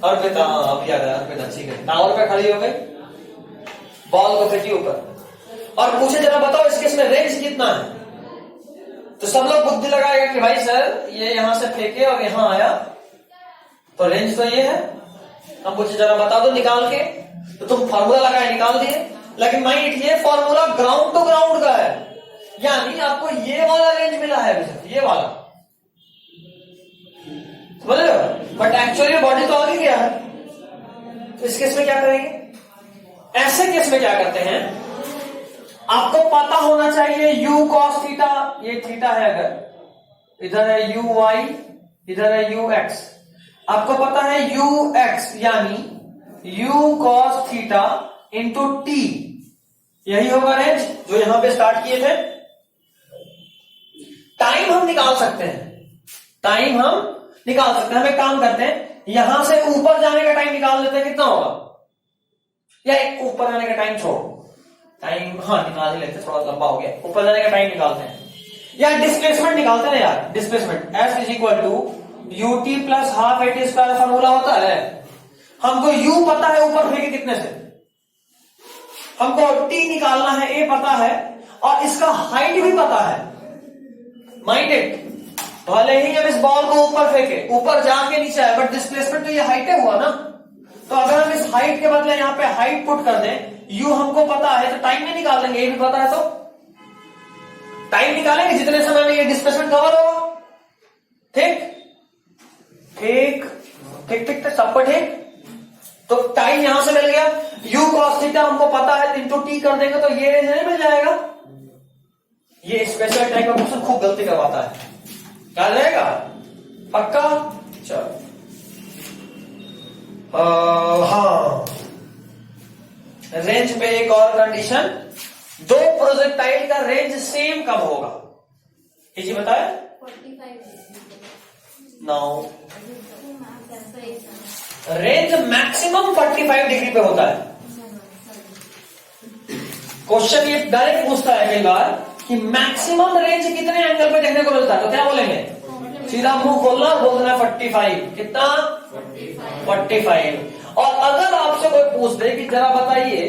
अर्पिता, अभी आ गया अर्पिता, ठीक है। टावर पे खड़ी हो गई, बॉल को फेंकी ऊपर और पूछे जरा बताओ इस केस में रेंज कितना है? तो सब लोग बुद्धि लगाएगा कि भाई सर ये यहां से फेंके और यहां आया तो रेंज तो ये है। हम पूछे जरा बता दो निकाल के, तो तुम फॉर्मूला लगाए निकाल दिए। लेकिन माइंड ये फॉर्मूला ग्राउंड टू ग्राउंड का है, यानी आपको ये वाला रेंज मिला है, ये वाला, समझ रहे हो? बट एक्चुअली बॉडी तो आगे गया है। तो इस केस में क्या करेंगे? ऐसे केस में क्या करते हैं, आपको पता होना चाहिए u cos थीटा, ये थीटा है, अगर इधर है u y, इधर है u x, आपको पता है u x यानी u cos theta into t, यही होगा रेंज जो यहां पे स्टार्ट किए थे। टाइम हम निकाल सकते हैं, टाइम हम निकाल सकते हैं। हम एक काम करते हैं, यहां से ऊपर जाने का टाइम निकाल लेते हैं, कितना होगा? या एक ऊपर जाने का टाइम छोड़ो, टाइम हाँ निकाल ही लेते, थोड़ा लंबा हो गया। ऊपर जाने का टाइम निकालते हैं या डिस्प्लेसमेंट निकालते हैं यार। Displacement s is equal to ut plus half at square formula होता है। हमको u पता है ऊपर फेंके कितने से, हमको t निकालना है, a पता है, और इसका हाइट भी पता है। माइंड इट, भले ही हम इस बॉल को ऊपर फेंके, ऊपर जाके नीचे आए, बट डिस्प्लेसमेंट तो ये हाइट हुआ ना। तो अगर हम इस हाइट के बदले यहां पे हाइट पुट कर दें, u हमको पता है तो टाइम में निकाल देंगे, ये भी पता है तो टाइम निकालेंगे जितने समय में ये डिस्प्लेसमेंट कवर होगा। ठीक ठीक ठीक ठीक, सबको ठीक। तो टाइम यहां से मिल गया, u cos थीटा हमको पता है, इंटू t कर देंगे तो ये रेंज नहीं मिल जाएगा। ये स्पेशल टाइप का क्वेश्चन खूब गलती करवाता है, क्या रहेगा? पक्का? चलो हाँ, रेंज पे एक और कंडीशन, दो प्रोजेक्टाइल का रेंज सेम कब होगा? जी बताए। 45 नाउ रेंज मैक्सिमम 45 डिग्री पे होता है। क्वेश्चन ये डायरेक्ट पूछता है कई बार कि मैक्सिमम रेंज कितने एंगल पे देखने को मिलता है, तो क्या बोलेंगे? सीधा मुंह खोलना, बोलना 45। कितना? 45। और अगर आपसे कोई पूछ दे कि जरा बताइए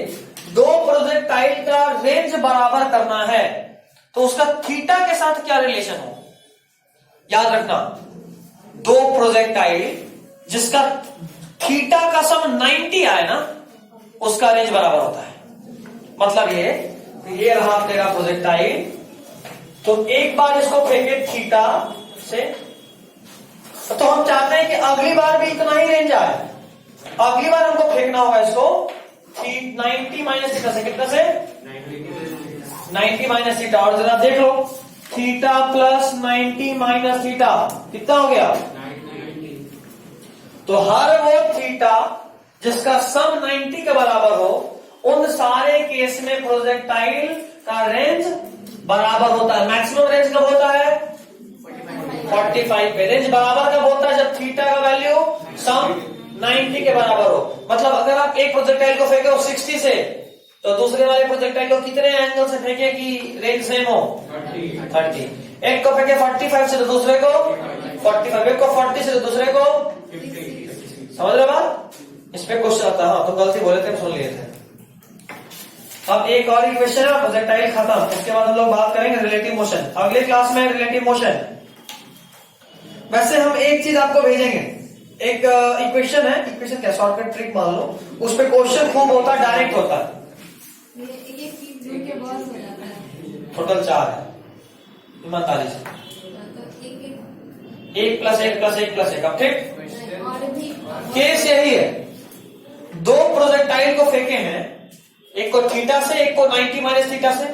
दो प्रोजेक्टाइल का रेंज बराबर करना है तो उसका थीटा के साथ क्या रिलेशन हो, याद रखना। दो प्रोजेक्टाइल जिसका थीटा का सम 90 आए ना, उसका रेंज बराबर होता है। मतलब ये रहा तेरा प्रोजेक्टाइल, तो एक बार इसको फेंके थीटा से, तो हम चाहते हैं कि अगली बार भी इतना ही रेंज आए। अगली बार हमको फेंकना होगा इसको 90 माइनस थीटा से, कितना से 90 माइनस थीटा। और जरा देख लो, थीटा प्लस 90 माइनस थीटा कितना हो गया। तो हर वो थीटा जिसका सम 90 के बराबर हो, उन सारे केस में प्रोजेक्टाइल का रेंज बराबर होता है। मैक्सिमम रेंज कब होता है 45 पे। रेंज बराबर कब होता है जब थीटा का वैल्यू सम 90 के बराबर हो। मतलब अगर आप एक प्रोजेक्टाइल को फेंके हो 60 से, तो दूसरे वाले प्रोजेक्टाइल को कितने एंगल से फेंके कि रेंज सेम हो 30। एक को फेंके 45 से तो दूसरे को 45, एक को 40 से तो दूसरे को समझ रहे बात। इस पे क्वेश्चन आता है। हाँ, तो गलती बोले थे, सुन लिए थे। अब एक और इक्वेशन है, प्रोजेक्टाइल खत्म। उसके बाद हम लोग बात करेंगे रिलेटिव मोशन। अगले क्लास में रिलेटिव मोशन। वैसे हम एक चीज आपको भेजेंगे, एक इक्वेशन है, इक्वेशन क्या शॉर्टकट ट्रिक मान लो, उस पे क्वेश्चन खूब होता है, डायरेक्ट होता है। ये चीज जुड़ के बहुत हो जाता है। टोटल 4 है, ईमानदारी से तो एक प्लस एक प्लस एक प्लस एक। अब ठीक, और भी केस यही है, दो प्रोजेक्टाइल को फेंके हैं, एक को थीटा से, एक को 90 माइनस थीटा से।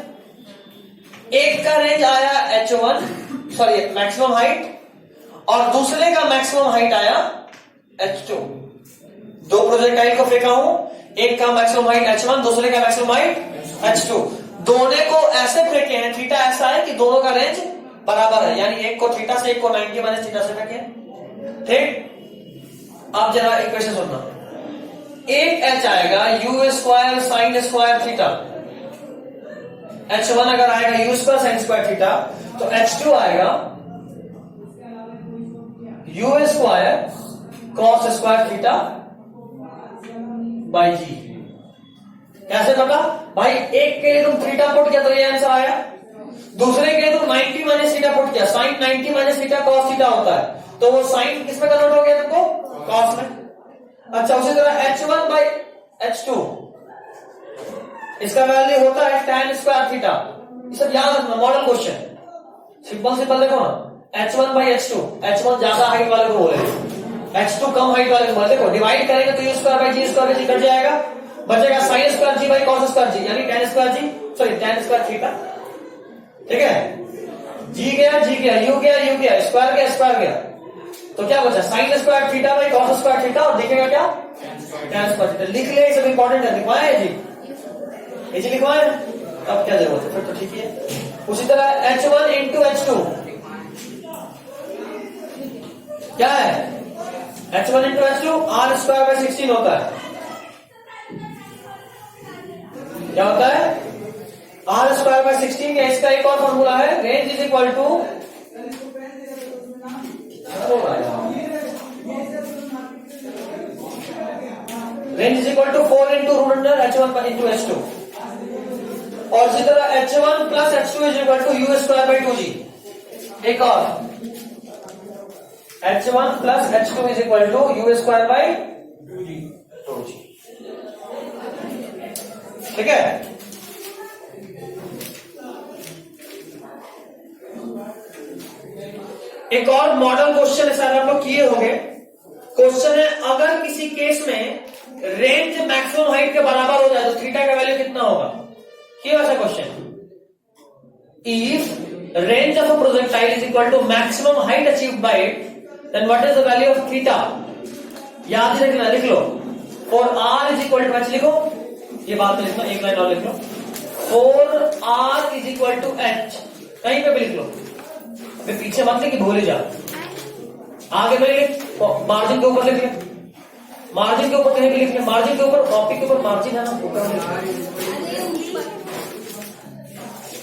एक का रेंज आया h1, सॉरी मैक्सिमम हाइट, और दूसरे का मैक्सिमम हाइट आया h2। दो प्रोजेक्टाइल को फेंका हूं, एक का मैक्सिमम हाइट h1, दूसरे का मैक्सिमम हाइट h2। दोनों को ऐसे फेंके हैं, थीटा ऐसा है कि दोनों का रेंज बराबर है, यानी एक को थीटा से, एक को 90 माइनस थीटा से फेंके। ठीक, अब जरा इक्वेशन सुनना। एक h आएगा u square sine square theta, h1 अगर आएगा u square sine square theta, तो h2 आएगा u square cos square theta by g. कैसे पता भाई, एक के लिए तुम थीटा पुट किया तो ये आंसर आया, दूसरे के लिए तुम 90 माइनस थीटा पुट किया, sine 90 minus theta cos theta होता है, तो वो साइन किसमें कन्वर्ट हो गया तुमको, कॉस में। अच्छा, उसी तरह h1 बाई h2, इसका वैल्यू होता है tan स्क्वायर थीटा। ये सब याद रखना, मॉडल क्वेश्चन, सिंपल सिंपल देखो ना। h1 बाई h2, h1 ज्यादा हाइट वाले को बोले, h2 कम हाइट वाले को बोले। देखो डिवाइड करेंगे तो u square by g square by g cut जाएगा, बचेगा sine square g by cos square g, यानी tan square g, sorry tan square theta. ठीक है, जी गया जी गया, यू गया यू गया, स्क्वायर गया स्क्वायर गया, तो क्या बचा sign square theta by cos square theta, और दिखेगा क्या tan स्क्वायर थीटा। लिख लिया, सब इंपॉर्टेंट है, लिखवाया है जी, ये जी लिखवाया, अब क्या जरूरत है, फिर तो ठीक ही है। उसी तरह h1 इंटू h2 क्या है, h1 into h2 r square by 16 होता है। क्या होता है, r स्क्वायर बाई 16 का इसका एक और फॉर्मूला है, range is equal to range is equal to 4 into root under h1 into h2, और इसी तरह h1 plus h2 is equal to u square by 2g। एक और h1 plus h2 is equal to u square by 2g। ठीक है, एक और मॉडल क्वेश्चन है, सर आप लोग किए होंगे। क्वेश्चन है, अगर किसी केस में रेंज मैक्सिमम हाइट के बराबर हो जाए तो थीटा का वैल्यू कितना होगा। क्या वैसा question, if range of a projectile is equal to maximum height achieved by it, then what is the value of theta. याद रखना, लिख लो, for R is equal to, लिखो ये बात में लिखना, एक लाइन और लिख लो, for R is equal to H, कहीं पे भी लिख लो, मैं पीछे मत लिख भूल जा, आगे में लिख, मार्जिन के ऊपर लिख ले, मार्जिन के ऊपर कहीं भी लिख ले, मार्जिन के ऊपर, कॉपी के ऊपर मार्जिन है ना,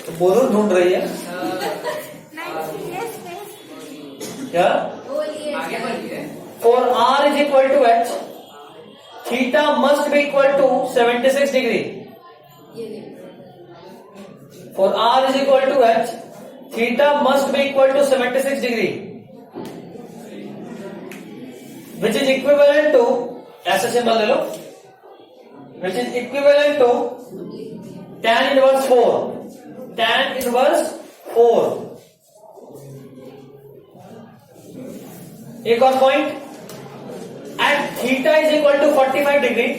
तो बोलो ढूंढ रही है क्या, for R is equal to H, theta must be equal to 76 degree, For R is equal to H, theta must be equal to 76 degree, which is equivalent to, ऐसे सिंबल ले लो, which is equivalent to tan inverse 4. Tan inverse 4. एक और point, at theta is equal to 45 degree,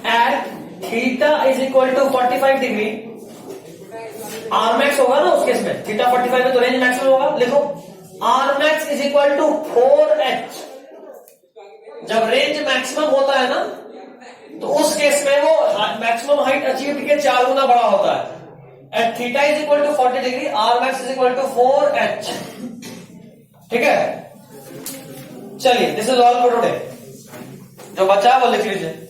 at theta is equal to 45 degree, R max होगा ना उस केस में, थीटा 45 में तो रेंज मैक्सिमम होगा, लिखो R max is equal to 4h. जब रेंज मैक्सिमम होता है ना तो उस केस में वो मैक्सिमम हाइट अचीव के 4 गुना बड़ा होता है. At theta is equal to 40 degree, R max is equal to 4h. ठीक है, चलिए, this is all for today. जो बचा वो लिख लीजिए.